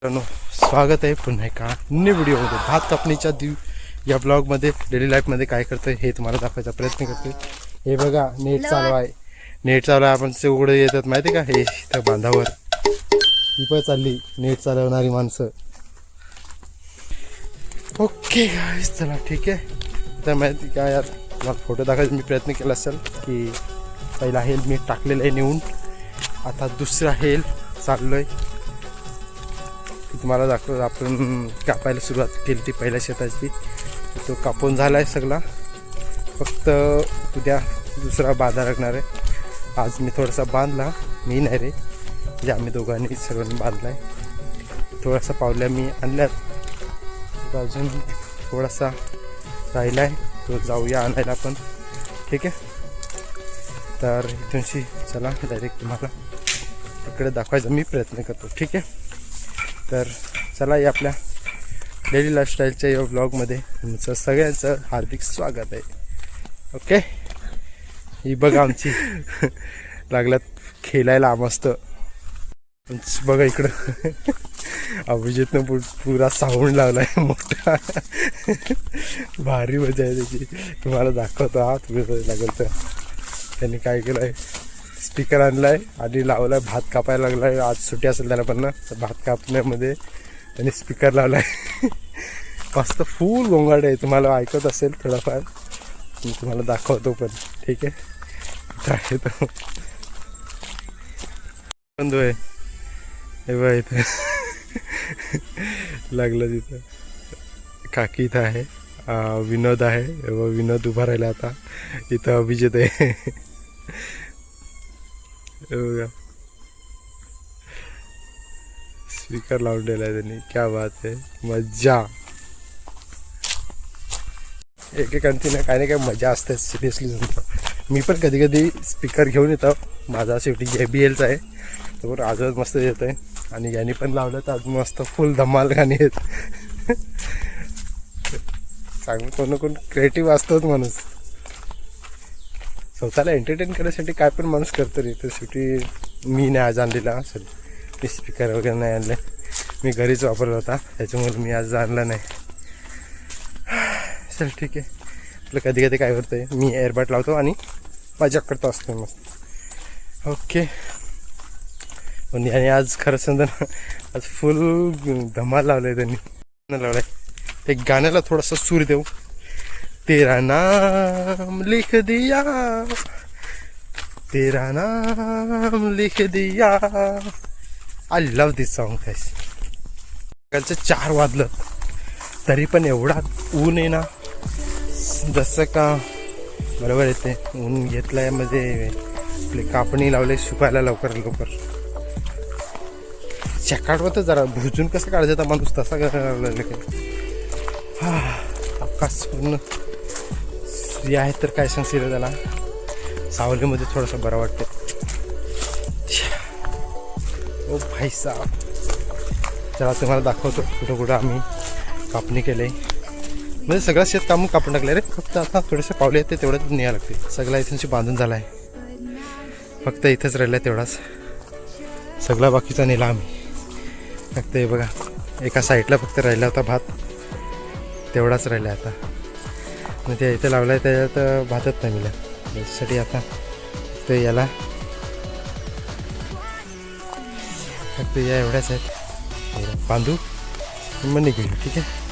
मित्रांनो, स्वागत आहे पुन्हा एका न्यू व्हिडिओमध्ये. भात कापणीच्या या ब्लॉगमध्ये डेली लाईफमध्ये काय करतोय हे तुम्हाला दाखवायचा प्रयत्न करतोय. हे बघा, नेट चालू आहे. आपण उघडे येतात माहिती का, हे इथं बांधावर ही पण चालली नेट चालवणारी माणसं. ओके गाईस, चला ठीक आहे. तर माहिती का यार, मला फोटो दाखवायचा मी प्रयत्न केला असेल की पहिला हेल मी टाकलेला आहे नेऊन, आता दुसरा हेल चाललो आहे. तुम्हाला दाखवतो. आपण कापायला सुरुवात केली ती पहिल्या शेताची, तो कापून झाला आहे सगळा. फक्त उद्या दुसरा बांधा लागणार आहे. आज मी थोडासा बांधला, मी नाही रे, म्हणजे आम्ही दोघांनी सगळ्यांनी बांधला आहे. थोडासा पावल्या मी आणल्यात, अजून थोडासा राहिला आहे, तो जाऊया आणायला आपण. ठीक आहे, तर इथूनशी चला डायरेक्ट तुम्हाला इकडे दाखवायचा मी प्रयत्न करतो. ठीक आहे, तर चला या आपल्या डेली लाईफस्टाईलच्या या ब्लॉगमध्ये तुमचं सगळ्यांचं हार्दिक स्वागत आहे. ओके, ही बघा आमची लागल्यात खेळायला मस्त. बघा इकडं अभिजितनं पुरा साऊंड लावला आहे मोठा. भारी मजा आहे त्याची, तुम्हाला दाखवतो. हा तुम्ही लागेल तर त्यांनी काय केलं आहे, स्पीकर आणला आहे आणि लावला आहे. भात कापायला लागला आहे. आज सुट्टी असेल त्याला पण ना, तर भात कापण्यामध्ये त्यांनी स्पीकर लावला आहे. मस्त फुल गोंगाट आहे, तुम्हाला ऐकत असेल थोडाफार, मी तुम्हाला दाखवतो पण. ठीक आहे, आहे तो बंधू आहे हे बघा इथं लागलं. तिथं काकी इथं आहे, विनोद आहे. विनोद उभा राहिला आता. इथं अभिजित आहे. बघा स्पीकर लावून दिला आहे त्यांनी. क्या बात आहे, मज्जा. एकेकांची ना काही ना काय मजा असते. सिरियसली सांगतो, मी पण कधी कधी स्पीकर घेऊन येतो. माझा शेवटी JBLचा आहे, तर आजच मस्त येत आहे. आणि याने पण लावलं तर आज मस्त फुल धमाल गाणी आहेत. चांगलं कोण कोण क्रिएटिव्ह असतोच माणूस. स्वतःला एंटरटेन करण्यासाठी काय पण माणूस करतो रे. तर शेवटी मी नाही आज आणलेला असेल, मी स्पीकर वगैरे नाही आणले, मी घरीच वापरला होता, त्याच्यामुळे मी आज आणला नाही. चल ठीक आहे. आपलं कधी कधी काय करतं आहे, मी एअरबड लावतो आणि मजा करतो असतो मस्त. ओके, पण याने आज खरं समजा आज फुल धमाल लावलं आहे त्यांनी. लावलं आहे ते गाण्याला थोडासा सूर देऊ. तेरा नाम लिख दिया, तेरा नाम लिख दिया. I love this song guys. सकाळचं 4 वाजलं तरी पण एवढा ऊन आहे ना, जसं का बरोबर येते. ऊन घेतलाय मध्ये आपली कापणी लावले सुकायला लवकर लवकर. चकाटवत जरा भुजून कसं काढायचा माणूस तसा करायला लागला. आकाश पूर्ण सूर्य आहे तर काय सांगशील त्याला, सावलीमध्ये थोडंसं बरं वाटतं. ओ भाई साहब, चला तुम्हाला दाखवतो कुठं कुठं आम्ही कापणी केले. म्हणजे सगळं शेत कामून कापून टाकले रे. फक्त आता थोडेसे पावले आहेत ते तेवढंच न्यायला लागते. सगळा इथूनशी बांधून झाला आहे, फक्त इथंच राहिलं आहे तेवढाच. सगळा बाकीचा नेला आम्ही. फक्त हे बघा एका साईडला फक्त राहिला होता भात, तेवढाच राहिला आता. मग ते इथे लावला आहे त्याच्यात भातच नाही मिळाला. त्याच्यासाठी आता ते याला फक्त या एवढ्याच आहेत, बांधू मग निघू. ठीक आहे,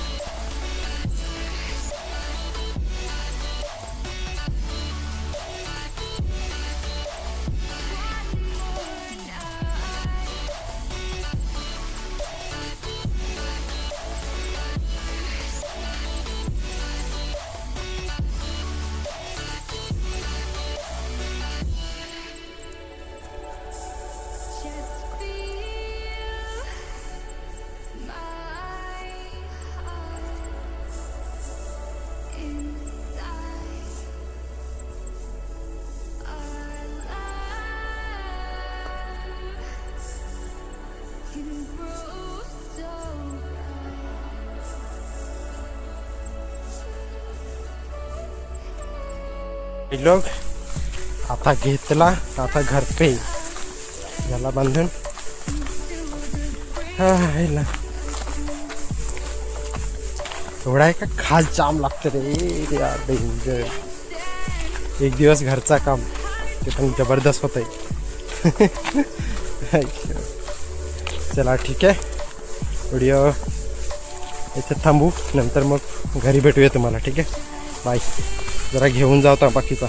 लोक आता घेतला. आता घर पे झाला बांधून. एवढा आहे का खाल जाम लागतं रे यार डेंजर. एक दिवस घरचा काम ते पण जबरदस्त होत आहे. चला ठीक आहे, व्हिडिओ इथे थांबू, नंतर मग घरी भेटूया तुम्हाला. ठीक आहे, बाय. जरा घेऊन जाऊ बाकीचा.